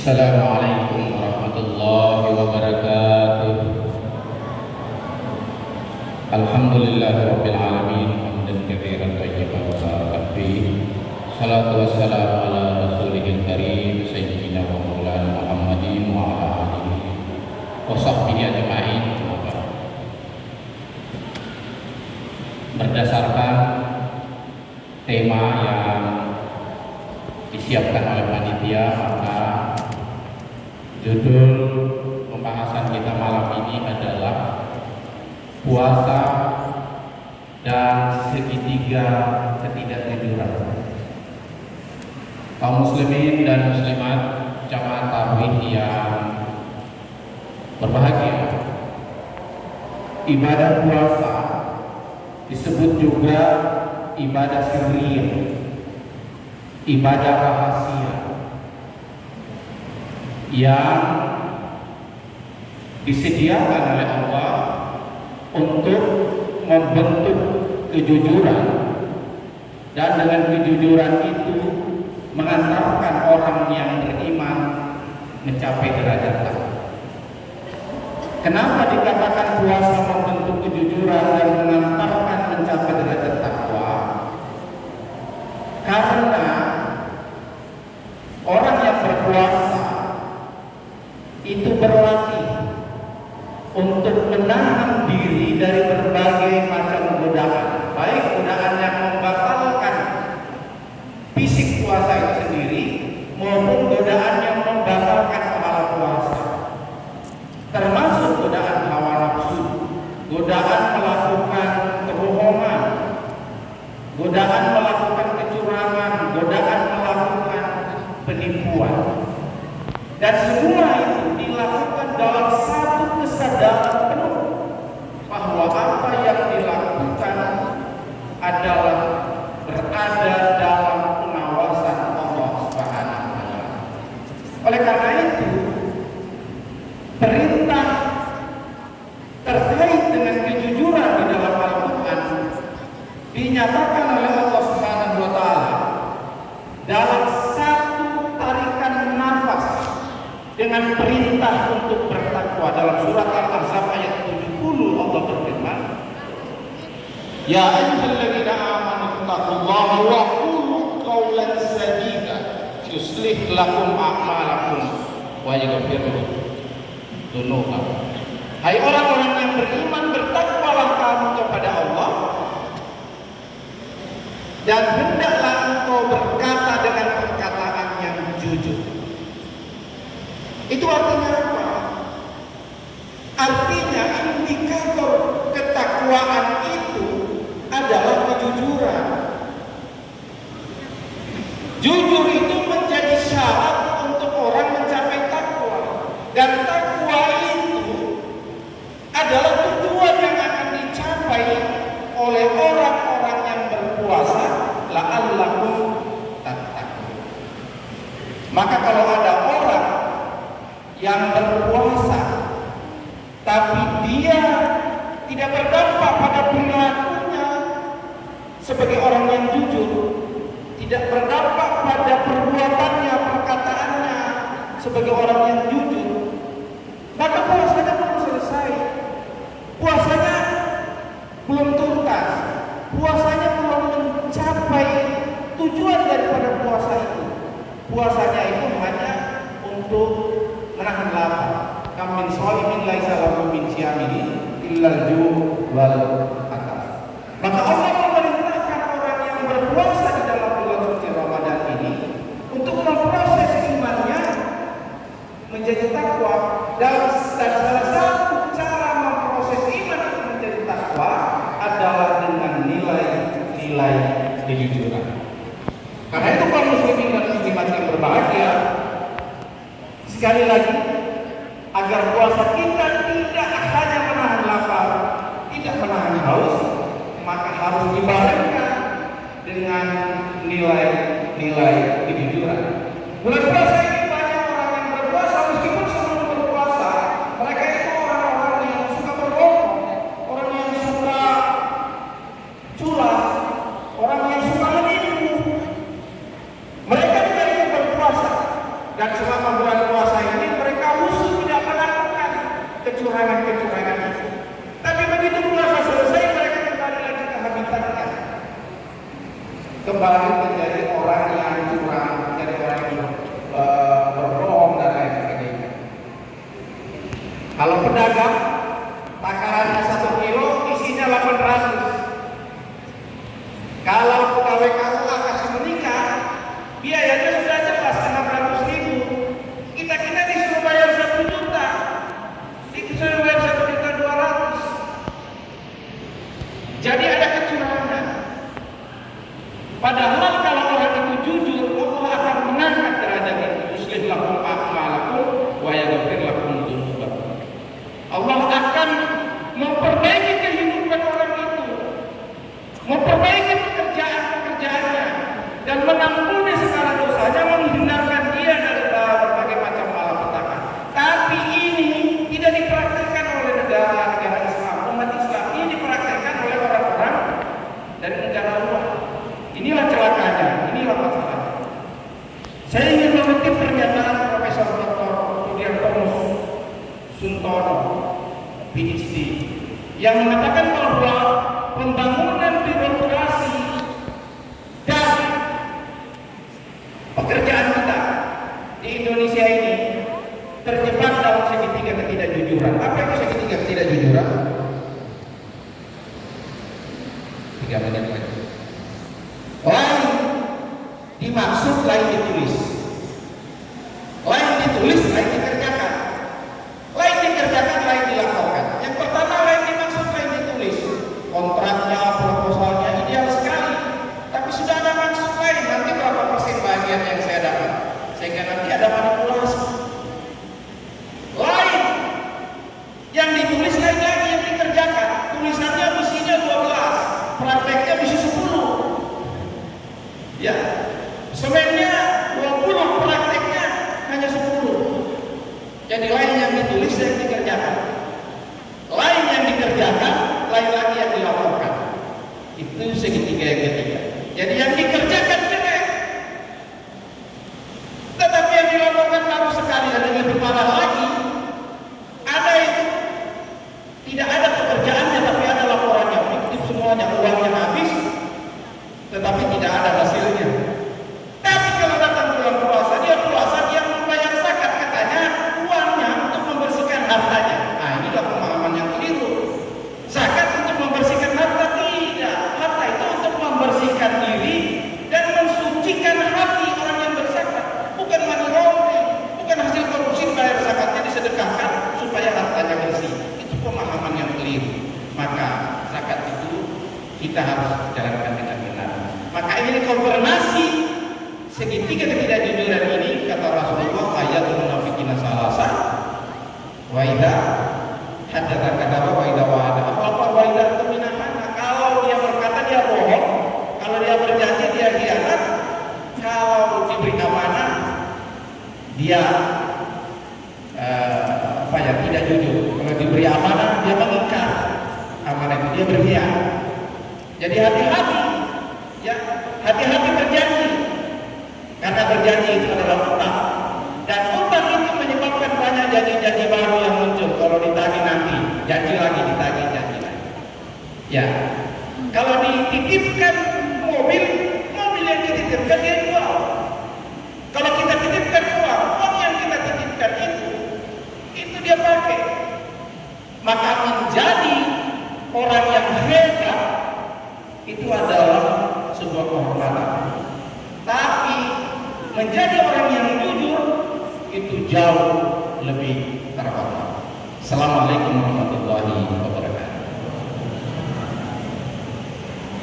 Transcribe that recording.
Assalamualaikum warahmatullahi wabarakatuh. Alhamdulillahirabbil alamin hamdan katsiran thayyiban mubarakan fihi. Shalatu wassalamu ala rasulihil karim sayyidina wa maulana Muhammadin wa ala alihi wa sahbihi ajma'in. Berdasarkan tema yang disiapkan oleh panitia, maka judul pembahasan kita malam ini adalah puasa dan segitiga ketidakjujuran. Kaum muslimin dan muslimat jamaah tarawih yang berbahagia, ibadah puasa disebut juga ibadah sirriyah, ibadah rahasia yang disediakan oleh Allah untuk membentuk kejujuran, dan dengan kejujuran itu mengantarkan orang yang beriman mencapai derajat takwa. Kenapa dikatakan puasa membentuk kejujuran dan mengantarkan mencapai derajat takwa? Karena orang yang berpuasa itu berlatih untuk menahan diri dari berbagai macam godaan, baik godaan yang membatalkan fisik puasa itu sendiri maupun godaan yang membatalkan pahala puasa, termasuk godaan hawa nafsu, godaan melakukan kebohongan, godaan melakukan kecurangan, godaan melakukan penipuan. Dan semua itu dilakukan dalam satu kesadaran penuh bahwa apa yang dilakukan adalah berada dalam pengawasan Allah Subhanahu wa taala. Oleh karena itu, perintah terkait dengan kejujuran di dalam Al-Qur'an dinyatakan oleh Allah Subhanahu wa taala dalam satu tarikan nafas dengan perintah untuk bertakwa. Dalam surat Al-Ahzab ayat 70 Allah berfirman, Ya ayyuhalladzina amanu taqullaha wa qulu qawlan sadida yuslih lakum a'malakum wa yaghfir dzunubakum. Hai orang-orang yang beriman, bertakwalah kamu kepada Allah, dan hendaklah engkau berkata dengan perkataan yang jujur. Itu artinya apa? Artinya indikator ketakwaan itu adalah kejujuran. Jujur itu menjadi syarat untuk orang mencapai takwa, dan takwa itu adalah tujuan yang akan dicapai oleh orang-orang yang berpuasa, la'allakum tattaqun. Maka kalau ada orang yang berpuasa tapi dia tidak berdampak pada perilakunya sebagai orang yang jujur, tidak berdampak pada perbuatannya, perkataannya sebagai orang yang jujur, maka puasanya belum selesai, puasanya belum tuntas, puasanya belum mencapai tujuan daripada puasa itu. Puasanya itu hanya untuk menahan lapar. Kam min shaimin laisa lahu min siyamihi illal ju' wal atas. Maka Allah memerintahkan orang yang berpuasa di dalam bulan suci Ramadan ini untuk memproses imannya menjadi takwa. Dan salah satu cara memproses iman itu menjadi takwa adalah dengan nilai-nilai kejujuran. Karena itu kaum muslimin dan muslimat yang berbahagia, sekali lagi, agar puasa kita tidak hanya menahan lapar, tidak menahan haus, maka harus dibarengkan dengan nilai-nilai kejujuran. Bulan puasa ini banyak orang yang berpuasa, meskipun sebelum berpuasa mereka itu orang-orang yang suka berbohong, orang yang suka curang, orang yang suka menipu. Mereka tidak ikut berpuasa, dan selama bulan puasa kembali menjadi orang yang curang, menjadi orang yang berbohong dan lain sebagainya. Kalau pedagang takarannya 1 kilo isinya 800. Kalau pegawai KUA kasih menikah, biayanya sudah jelas 600.000. Kita disuruh bayar 1 juta, disuruh bayar 1.200.000. Jadi ada kecurangan. Padahal kalau orang itu jujur, Allah akan mengangkat derajatnya. Yuslih lakum a'malakum wa yaghfir lakum dzunubakum. Allah akan memperbaiki kehidupan orang itu, memperbaiki pekerjaannya, dan mengampuni segala dosanya, menghindarkan dia dari berbagai macam malapetaka. Tapi ini tidak dipraktikkan oleh negara Islam, umat Islam. Ini dipraktikkan oleh orang-orang dari negara luar. Inilah celakanya, inilah masalahnya. Saya ingin mengutip pernyataan Profesor Dr. Sudiartono Suntono, PhD, yang mengatakan bahwa pembangunan birokrasi dan pekerjaan kita di Indonesia ini terjebak dalam segitiga ketidakjujuran. Apa itu segitiga ketidakjujuran? 3 menit lagi. Lain dimaksud, lain ditulis. Lain ditulis, lain dikerjakan. Lain dikerjakan, lain dilakukan. Yang pertama, lain dimaksud, lain ditulis. Kontraknya, proposalnya ideal sekali, tapi sudah ada maksud lain. Nanti berapa persen bagian yang saya dapat, sehingga nanti ada manipulasi. Lain yang ditulis, lain lagi yang dikerjakan. Tulisannya misinya 12, prakteknya misi 10. Ya, semennya 20, prakteknya hanya 10. Jadi lain yang ditulis dan dikerjakan, lain yang dikerjakan, lain lagi yang dilaporkan. Itu segitiga yang ketiga. Jadi yang dikerjakan jelek, tetapi yang dilaporkan baru sekali. Dan yang lebih parah lagi, ada itu tidak ada pekerjaannya, tapi ada laporannya, fiktif semuanya, uangnya habis, tetapi tidak ada hasilnya. Tapi kalau datang bulan puasa, dia membayar zakat, katanya uangnya untuk membersihkan hartanya. Nah, inilah pemahaman yang keliru. Zakat untuk membersihkan harta, tidak. Harta itu untuk membersihkan diri dan mensucikan hati orang yang berzakat. Bukan money laundering, bukan hasil korupsi bayar zakatnya disedekahkan supaya hartanya bersih. Itu pemahaman yang keliru. Maka zakat itu kita harus jalankan dengan benar. Maka ini konfirmasi segitiga ketidakjujuran ini, kata Rasulullah, ayatul munafiqin salasa wa idza haddatsa kadzaba wa idza wa'ada. Apa wa idza tumina. Kalau dia berkata dia bohong, kalau dia berjanji dia khianat, kalau diberi amanah dia tidak jujur. Kalau diberi amanah dia mengingkar amanah itu, dia berkhianat. Jadi hati-hati. Ya, hati-hati berjanji, karena berjanji itu adalah utang, dan utang itu menyebabkan banyak janji-janji baru yang muncul. Kalau ditagih nanti, janji lagi, ditagih, janji lagi. Ya, kalau dititipkan mobil yang dititipkan dia jual. Kalau kita titipkan uang yang kita titipkan itu dia pakai. Maka menjadi orang yang hebat itu adalah sebuah kehormatan. Tapi menjadi orang yang jujur itu jauh lebih terhormat. Assalamualaikum warahmatullahi wabarakatuh.